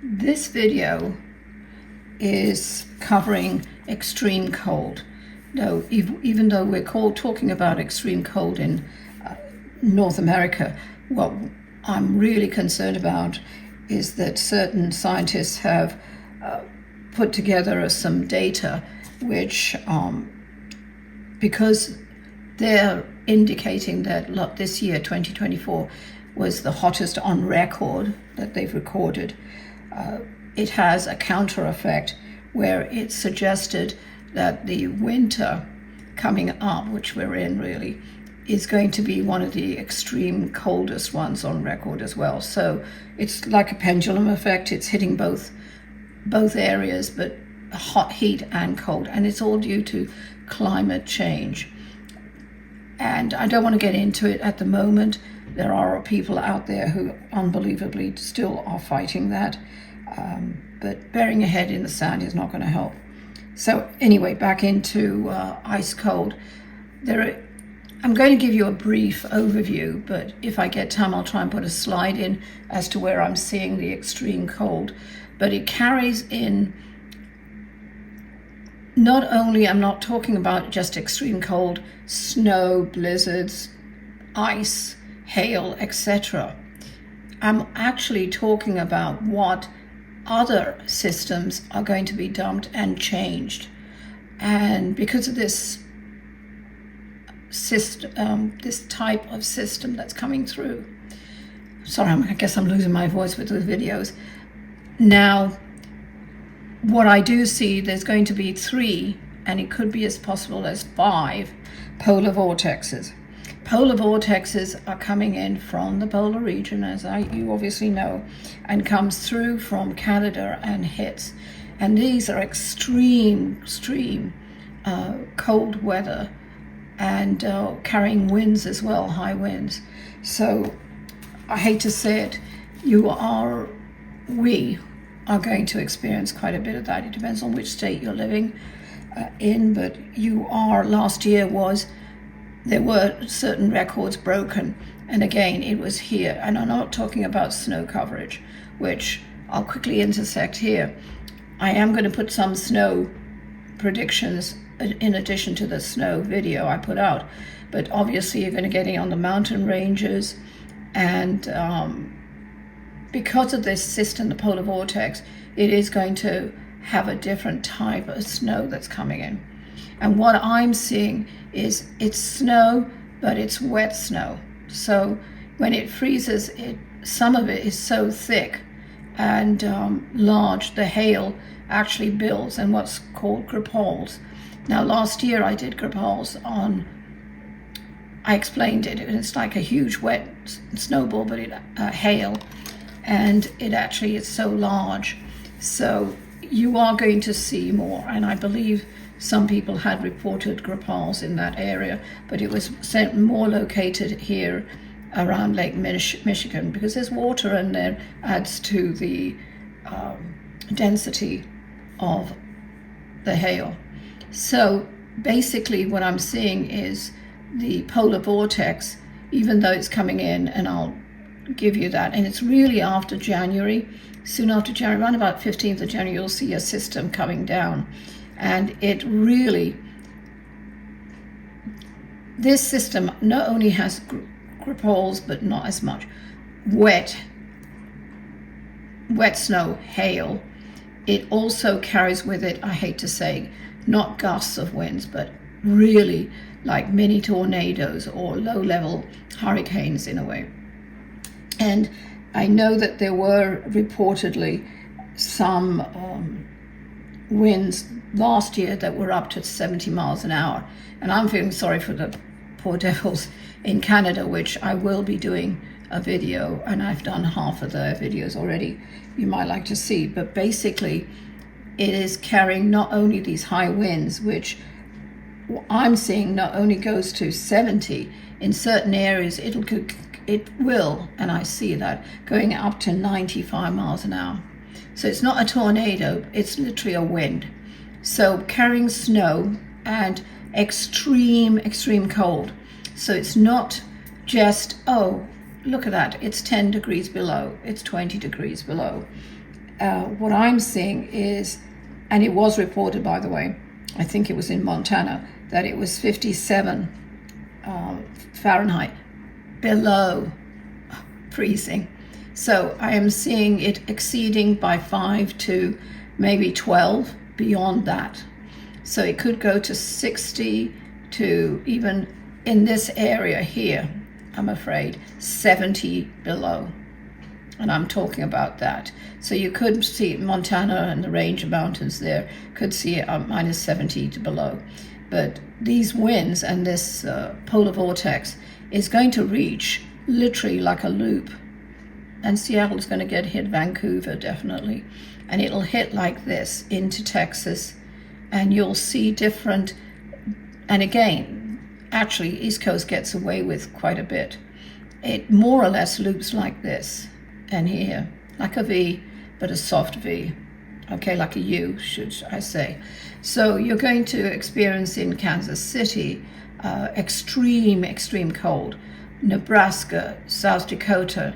This video is covering extreme cold. Now, even though we're talking about extreme cold in North America, what I'm really concerned about is that certain scientists have put together some data which, because they're indicating that this year, 2024, was the hottest on record that they've recorded, it has a counter effect where it suggested that the winter coming up, which we're in really, is going to be one of the extreme coldest ones on record as well. So it's like a pendulum effect. It's hitting both areas, but hot, heat and cold, and it's all due to climate change. And I don't want to get into it at the moment. There are people out there who unbelievably still are fighting that, but burying your head in the sand is not going to help. So anyway, back into ice cold. I'm going to give you a brief overview, but if I get time, I'll try and put a slide in as to where I'm seeing the extreme cold. But it carries in, not only, I'm not talking about just extreme cold, snow, blizzards, ice, hail, etc. I'm actually talking about what other systems are going to be dumped and changed. And because of this system, this type of system that's coming through. Sorry, I guess I'm losing my voice with the videos. Now, what I do see, there's going to be 3, and it could be as possible as 5 polar vortexes. Polar vortexes are coming in from the polar region, as you obviously know, and comes through from Canada and hits. And these are extreme cold weather, and carrying winds as well, high winds. So I hate to say it, we are going to experience quite a bit of that. It depends on which state you're living in, but last year there were certain records broken, and again it was here. And I'm not talking about snow coverage, which I'll quickly intersect here. I am going to put some snow predictions in addition to the snow video I put out, but obviously you're going to get it on the mountain ranges, and because of this system, the polar vortex, it is going to have a different type of snow that's coming in. And what I'm seeing is it's snow, but it's wet snow. So when it freezes, some of it is so thick and large, the hail actually builds in what's called grapoles. Now, last year I did grapoles I explained it. It's like a huge wet snowball, but hail, and it actually is so large. So you are going to see more, and I believe some people had reported grapoles in that area, but it was more located here around Lake Michigan, because there's water and there adds to the density of the hail. So basically what I'm seeing is the polar vortex, even though it's coming in, and I'll give you that, and it's really after January, soon after January, around about 15th of January, you'll see a system coming down. And it really, this system not only has grapoles, but not as much wet snow, hail. It also carries with it, I hate to say, not gusts of winds, but really like mini tornadoes or low-level hurricanes in a way. And I know that there were reportedly some winds last year that were up to 70 miles an hour. And I'm feeling sorry for the poor devils in Canada, which I will be doing a video, and I've done half of the videos already you might like to see. But basically it is carrying not only these high winds, which I'm seeing not only goes to 70 in certain areas, it will, and I see that, going up to 95 miles an hour. So it's not a tornado, it's literally a wind. So carrying snow and extreme cold. So it's not just, oh, look at that, it's 10 degrees below, it's 20 degrees below. what I'm seeing is, and it was reported, by the way, I think it was in Montana, that it was 57 Fahrenheit below freezing. So I am seeing it exceeding by 5 to maybe 12 beyond that. So it could go to 60 to even in this area here, I'm afraid, 70 below. And I'm talking about that. So you could see Montana and the range of mountains there could see minus 70 to below. But these winds and this polar vortex is going to reach literally like a loop. And Seattle's going to get hit, Vancouver definitely. And it'll hit like this into Texas. And you'll see different, and again, actually East Coast gets away with quite a bit. It more or less loops like this. And here, like a V, but a soft V. Okay, like a U, should I say. So you're going to experience in Kansas City extreme cold. Nebraska, South Dakota,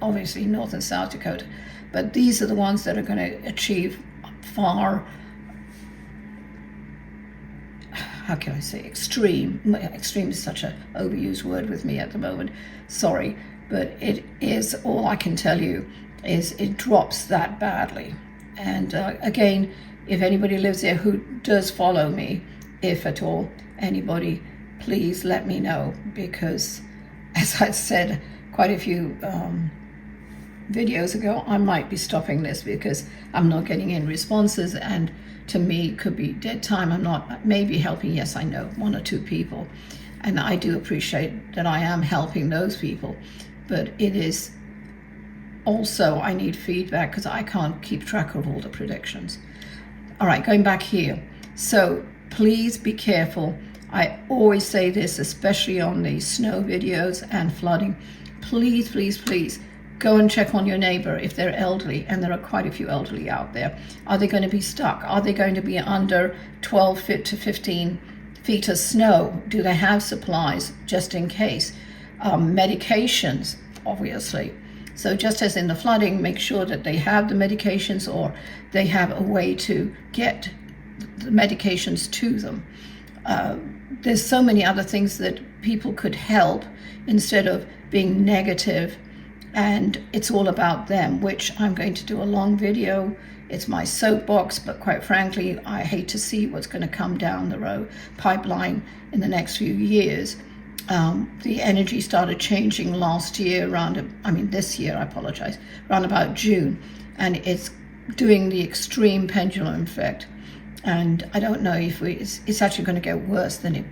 obviously North and South Dakota. But these are the ones that are going to achieve far, how can I say, extreme. Extreme is such an overused word with me at the moment. Sorry. But it is, all I can tell you is it drops that badly. And again, if anybody lives there who does follow me, if at all, anybody, please let me know, because as I said quite a few videos ago, I might be stopping this because I'm not getting in responses, and to me it could be dead time. I'm not maybe helping, yes I know, 1 or 2 people, and I do appreciate that I am helping those people. But it is also, I need feedback because I can't keep track of all the predictions. All right, going back here. So please be careful. I always say this, especially on the snow videos and flooding. Please, please, please go and check on your neighbor if they're elderly, and there are quite a few elderly out there. Are they going to be stuck? Are they going to be under 12 feet to 15 feet of snow? Do they have supplies just in case? Medications, obviously. So just as in the flooding, make sure that they have the medications or they have a way to get the medications to them. There's so many other things that people could help instead of being negative and it's all about them, which I'm going to do a long video. It's my soapbox, but quite frankly, I hate to see what's going to come down the road pipeline in the next few years. The energy started changing last year this year, I apologize, around about June, and it's doing the extreme pendulum effect. And I don't know if it's actually going to get worse than it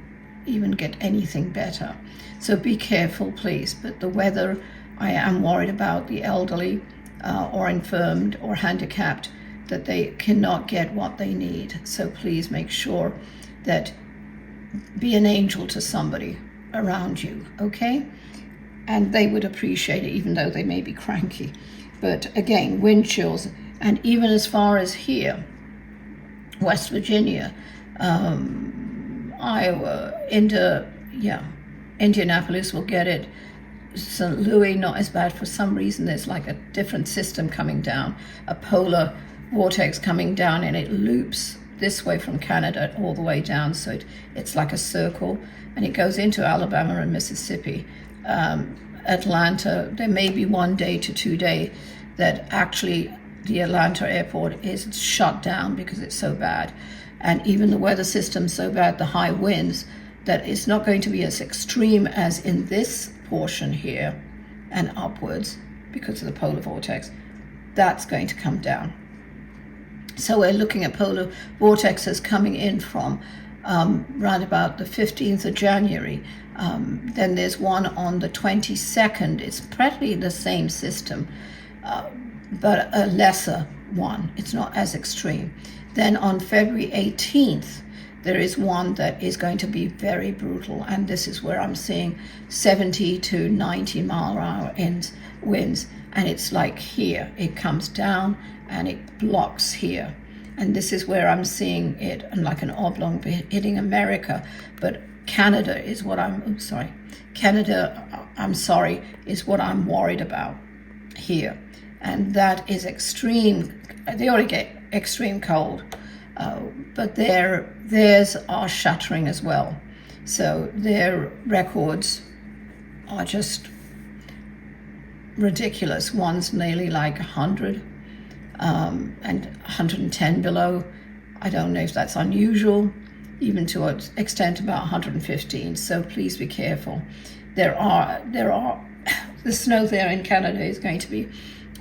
even get anything better. So be careful, please. But the weather, I am worried about the elderly or infirmed or handicapped, that they cannot get what they need. So please make sure that be an angel to somebody around you, okay? And they would appreciate it, even though they may be cranky. But again, wind chills, and even as far as here, West Virginia, Iowa, Indianapolis will get it. St. Louis, not as bad. For some reason, there's like a different system coming down, a polar vortex coming down, and it loops this way from Canada all the way down. So it's like a circle, and it goes into Alabama and Mississippi. Atlanta, there may be 1 day to 2 days that actually the Atlanta airport is shut down because it's so bad. And even the weather system's so bad, the high winds, that it's not going to be as extreme as in this portion here and upwards because of the polar vortex. That's going to come down. So we're looking at polar vortexes coming in from right about the 15th of January. Then there's one on the 22nd. It's practically the same system, but a lesser one. It's not as extreme. Then on February 18th, there is one that is going to be very brutal, and this is where I'm seeing 70 to 90 mile per hour winds, and it's like here. It comes down and it blocks here. And this is where I'm seeing it, and like an oblong hitting America. But Canada is what is what I'm worried about here. and that is extreme. They already get extreme cold, but theirs are shattering as well. So their records are just ridiculous. One's nearly like 100 and 110 below. I don't know if that's unusual, even to an extent about 115. So please be careful. There are the snow there in Canada is going to be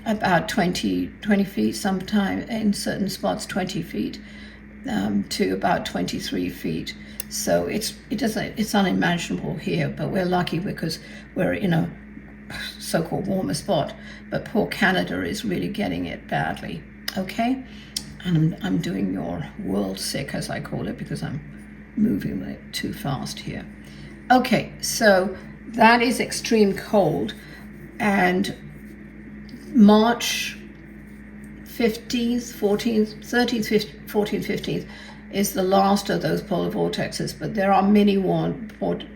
about 20 feet, sometime in certain spots 20 feet to about 23 feet. So it's unimaginable here, but we're lucky because we're in a so-called warmer spot. But poor Canada is really getting it badly. Okay, and I'm doing your world sick, as I call it, because I'm moving it too fast here. Okay, so that is extreme cold, and March 15th, 14th, 13th, 14th, 15th is the last of those polar vortexes, but there are many polar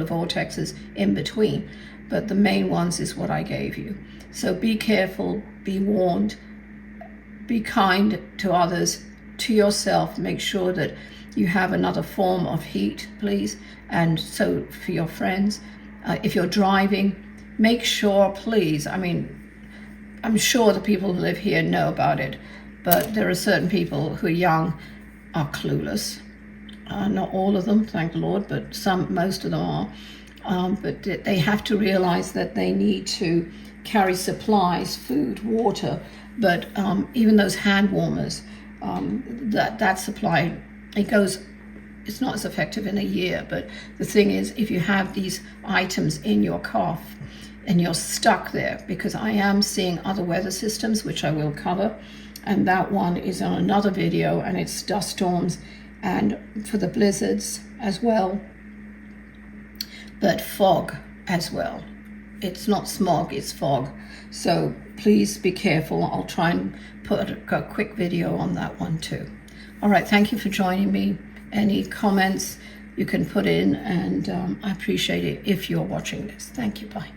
vortexes in between, but the main ones is what I gave you. So be careful, be warned, be kind to others, to yourself. Make sure that you have another form of heat, please, and so for your friends. If you're driving, make sure, please, I mean, I'm sure the people who live here know about it, but there are certain people who are young, are clueless. Not all of them, thank the Lord, but most of them are. But they have to realize that they need to carry supplies, food, water, but even those hand warmers, that supply, it's not as effective in a year. But the thing is, if you have these items in your car and you're stuck there, because I am seeing other weather systems, which I will cover, and that one is on another video, and it's dust storms and for the blizzards as well, but fog as well. It's not smog, it's fog. So please be careful. I'll try and put a quick video on that one too. All right, thank you for joining me. Any comments you can put in, and I appreciate it if you're watching this. Thank you, bye.